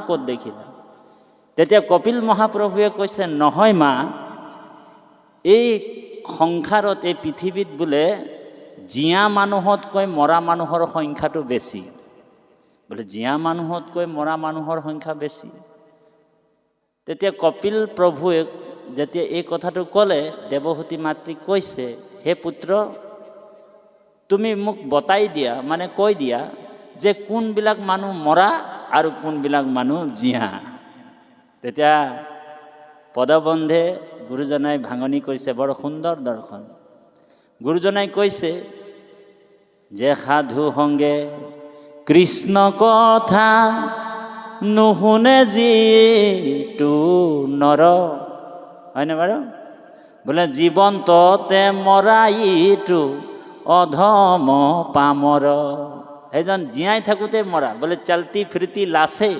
ক'ত দেখিলা? তেতিয়া কপিল মহাপ্ৰভুৱে কৈছে, নহয় মা, এই সংসাৰত এই পৃথিৱীত বোলে জীয়া মানুহতকৈ মৰা মানুহৰ সংখ্যাটো বেছি। বোলে জীয়া মানুহতকৈ মৰা মানুহৰ সংখ্যা বেছি। তেতিয়া কপিল প্ৰভুৱে যেতিয়া এই কথাটো ক'লে, দেৱহূতি মাতৃক কৈছে, হে পুত্ৰ, তুমি মোক বতাই দিয়া, মানে কৈ দিয়া যে কোনবিলাক মানুহ মৰা আৰু কোনবিলাক মানুহ জীয়া। তেতিয়া পদবন্ধে গুৰুজনাই ভাঙনি কৰিছে, বৰ সুন্দৰ দৰ্শন। গুৰুজনাই কৈছে যে সাধু সংগে কৃষ্ণ কথা নুশুনে যিটো নৰ, হয়নে বাৰু? বোলে জীৱন্ততে মৰা ইটো অধম পামৰ। সেইজন জীয়াই থাকোঁতে মৰা, বোলে চলতি ফিৰতি লাছে।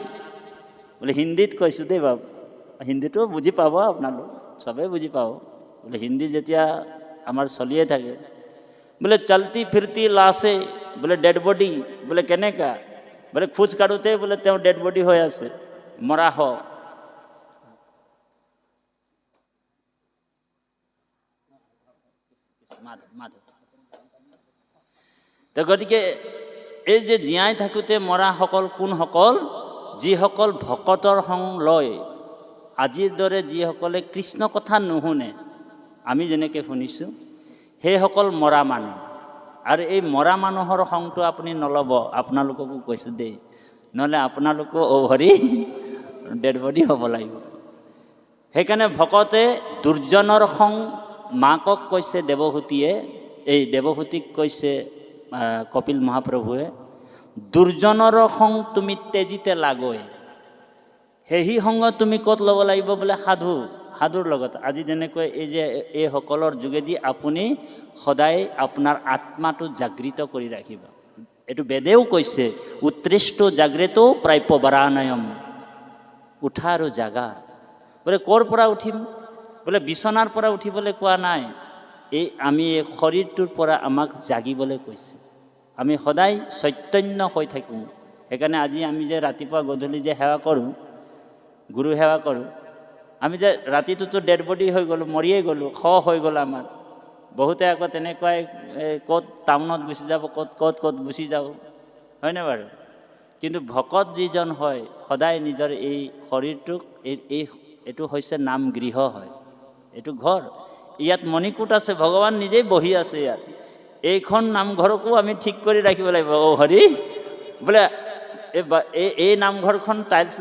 বোলে হিন্দীত কৈছোঁ দেই বাবু, হিন্দীটো বুজি পাব আপোনালোক, চবেই বুজি পাব। বোলে হিন্দী যেতিয়া আমাৰ চলিয়ে থাকে, বোলে চলতি ফিৰতি লাছে, বোলে ডেড বডি। বোলে কেনেকা? বোলে খোজ কাঢ়োতে বোলে তেওঁ ডেড বডি হৈ আছে, মৰা হ। তো গতিকে এই যে জীয়াই থাকোঁতে মৰাসকল কোনসকল? যিসকল ভকতৰ সং লয়, আজিৰ দৰে যিসকলে কৃষ্ণ কথা নুশুনে, আমি যেনেকৈ শুনিছোঁ, সেইসকল মৰা মানুহ। আৰু এই মৰা মানুহৰ সংটো আপুনি নল'ব, আপোনালোককো কৈছোঁ দেই, নহ'লে আপোনালোকো হৰি ডেড বডি হ'ব লাগিব। সেইকাৰণে ভকতে দুৰ্জনৰ সং, মাকক কৈছে দেৱহূতিয়ে, এই দেৱহূতিক কৈছে কপিল মহাপ্ৰভুৱে, দুৰ্জনৰ সং তুমি তেজিতে লাগৈ। সেই সংগ তুমি ক'ত ল'ব লাগিব? বোলে সাধুৰ লগত। আজি যেনেকৈ এই যে এইসকলৰ যোগেদি আপুনি সদায় আপোনাৰ আত্মাটো জাগৃত কৰি ৰাখিব। এইটো বেদেও কৈছে, উৎকৃষ্ট জাগ্ৰতো প্ৰাপ্য বাৰাণয়ম। উঠা আৰু জাগা। বোলে ক'ৰ পৰা উঠিম? বোলে বিচনাৰ পৰা উঠিবলৈ কোৱা নাই, আমি এই শৰীৰটোৰ পৰা আমাক জাগিবলৈ কৈছে। আমি সদায় চৈতন্য হৈ থাকোঁ। সেইকাৰণে আজি আমি যে ৰাতিপুৱা গধূলি যে সেৱা কৰোঁ, গুৰু সেৱা কৰোঁ, আমি যে ৰাতিটোতো ডেড বডি হৈ গ'লোঁ, মৰিয়ে গ'লোঁ, হৈ গ'ল আমাৰ। বহুতে আকৌ তেনেকুৱাই ক'ত টাউনত গুচি যাব, ক'ত গুচি যাব, হয়নে বাৰু? কিন্তু ভকত যিজন হয়, সদায় নিজৰ এই শৰীৰটোক, এইটো হৈছে নাম গৃহ হয়, এইটো ঘৰ। ইয়াত মণিকূট আছে, ভগৱান নিজেই বহি আছে ইয়াত। এইখন নামঘৰকো আমি ঠিক কৰি ৰাখিব লাগিব। হৰি বোলে এই নামঘৰখন টাইলছ